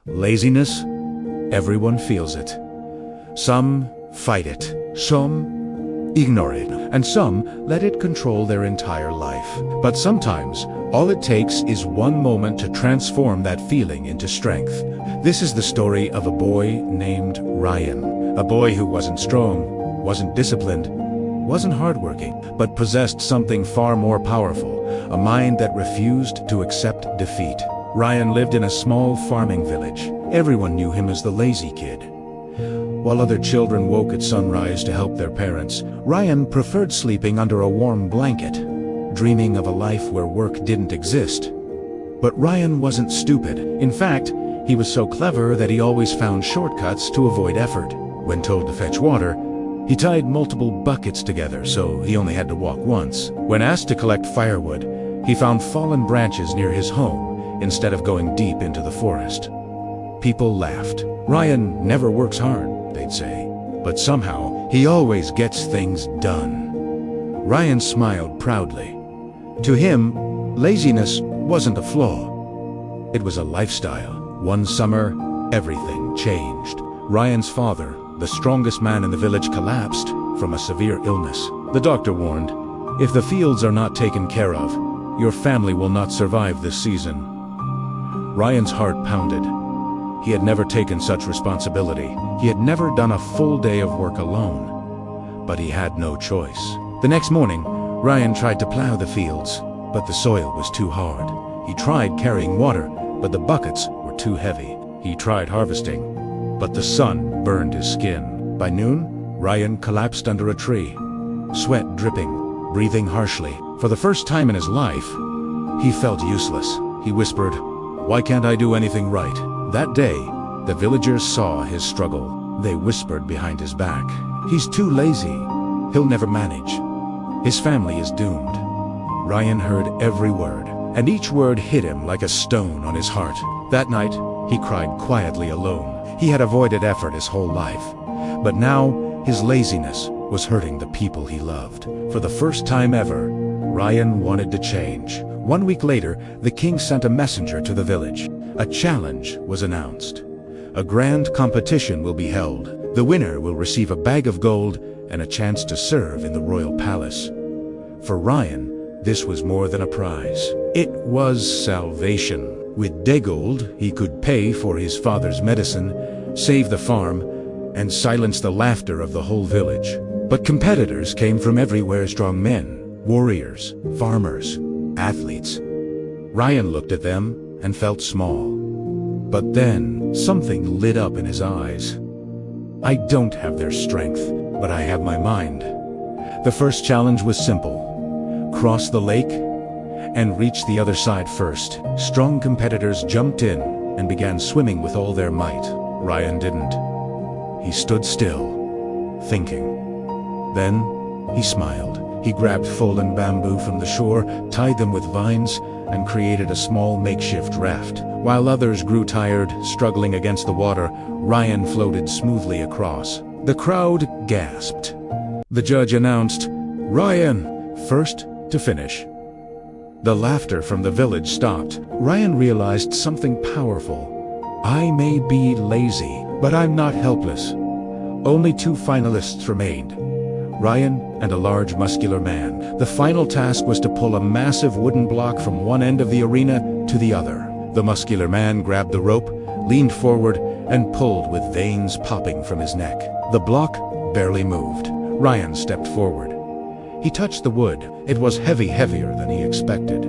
Laziness? Everyone feels it. Some fight it, some ignore it, and some let it control their entire life. But sometimes, all it takes is one moment to transform that feeling into strength. This is the story of a boy named Ryan. A boy who wasn't strong, wasn't disciplined, wasn't hardworking, but possessed something far more powerful, a mind that refused to accept defeat. Ryan lived in a small farming village. Everyone knew him as the lazy kid. While other children woke at sunrise to help their parents, Ryan preferred sleeping under a warm blanket, dreaming of a life where work didn't exist. But Ryan wasn't stupid. In fact, he was so clever that he always found shortcuts to avoid effort. When told to fetch water, he tied multiple buckets together so he only had to walk once. When asked to collect firewood, he found fallen branches near his home instead of going deep into the forest. People laughed. Ryan never works hard, they'd say, but somehow he always gets things done. Ryan smiled proudly. To him, laziness wasn't a flaw. It was a lifestyle. One summer, everything changed. Ryan's father, the strongest man in the village, collapsed from a severe illness. The doctor warned, "If the fields are not taken care of, your family will not survive this season." Ryan's heart pounded. He had never taken such responsibility. He had never done a full day of work alone. But he had no choice. The next morning, Ryan tried to plow the fields, but the soil was too hard. He tried carrying water, but the buckets were too heavy. He tried harvesting, but the sun burned his skin. By noon, Ryan collapsed under a tree, sweat dripping, breathing harshly. For the first time in his life, he felt useless. He whispered, "Why can't I do anything right?" That day, the villagers saw his struggle. They whispered behind his back, "He's too lazy. He'll never manage. His family is doomed." Ryan heard every word, and each word hit him like a stone on his heart. That night, he cried quietly alone. He had avoided effort his whole life, but now his laziness was hurting the people he loved. For the first time ever, Ryan wanted to change. 1 week later, the king sent a messenger to the village. A challenge was announced. A grand competition will be held. The winner will receive a bag of gold and a chance to serve in the royal palace. For Ryan, this was more than a prize. It was salvation. With day gold, he could pay for his father's medicine, save the farm, and silence the laughter of the whole village. But competitors came from everywhere: strong men, warriors, farmers, athletes. Ryan looked at them and felt small. But then, something lit up in his eyes. "I don't have their strength, but I have my mind." The first challenge was simple. Cross the lake and reach the other side first. Strong competitors jumped in and began swimming with all their might. Ryan didn't. He stood still, thinking. Then, he smiled. He grabbed fallen bamboo from the shore, tied them with vines, and created a small makeshift raft. While others grew tired, struggling against the water, Ryan floated smoothly across. The crowd gasped. The judge announced, "Ryan, first to finish." The laughter from the village stopped. Ryan realized something powerful. I may be lazy, but I'm not helpless. Only 2 finalists remained. Ryan and a large muscular man. The final task was to pull a massive wooden block from one end of the arena to the other. The muscular man grabbed the rope, leaned forward, and pulled with veins popping from his neck. The block barely moved. Ryan stepped forward. He touched the wood. It was heavier than he expected.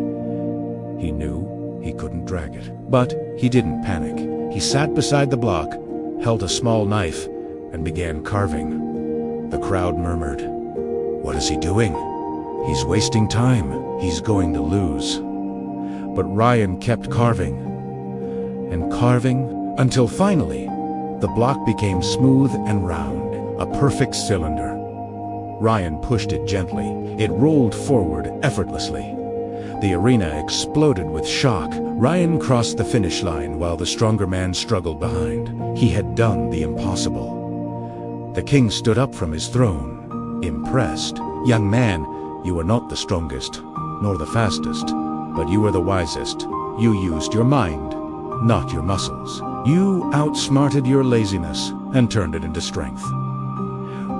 He knew he couldn't drag it. But he didn't panic. He sat beside the block, held a small knife, and began carving. The crowd murmured, "What is he doing? He's wasting time. He's going to lose." But Ryan kept carving and carving until finally the block became smooth and round, a perfect cylinder. Ryan pushed it gently. It rolled forward effortlessly. The arena exploded with shock. Ryan crossed the finish line while the stronger man struggled behind. He had done the impossible. The king stood up from his throne, impressed. "Young man, you are not the strongest, nor the fastest, but you are the wisest. You used your mind, not your muscles." You outsmarted your laziness and turned it into strength.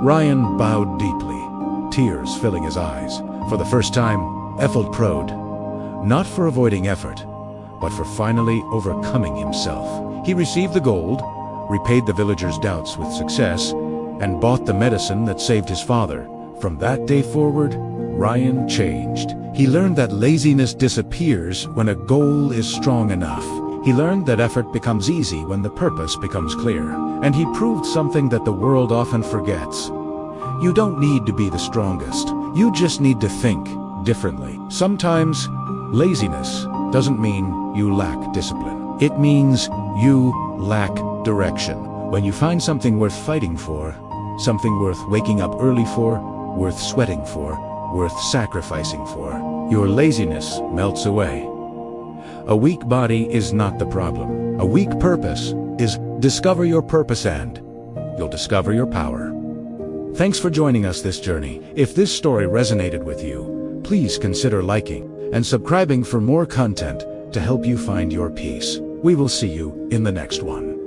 Ryan bowed deeply, tears filling his eyes. For the first time, he felt proud, not for avoiding effort, but for finally overcoming himself. He received the gold, repaid the villagers' doubts with success, and bought the medicine that saved his father. From that day forward, Ryan changed. He learned that laziness disappears when a goal is strong enough. He learned that effort becomes easy when the purpose becomes clear. And he proved something that the world often forgets. You don't need to be the strongest. You just need to think differently. Sometimes, laziness doesn't mean you lack discipline. It means you lack direction. When you find something worth fighting for, something worth waking up early for, worth sweating for, worth sacrificing for, your laziness melts away. A weak body is not the problem. A weak purpose is discover your purpose and you'll discover your power. Thanks for joining us this journey. If this story resonated with you, please consider liking and subscribing for more content to help you find your peace. We will see you in the next one.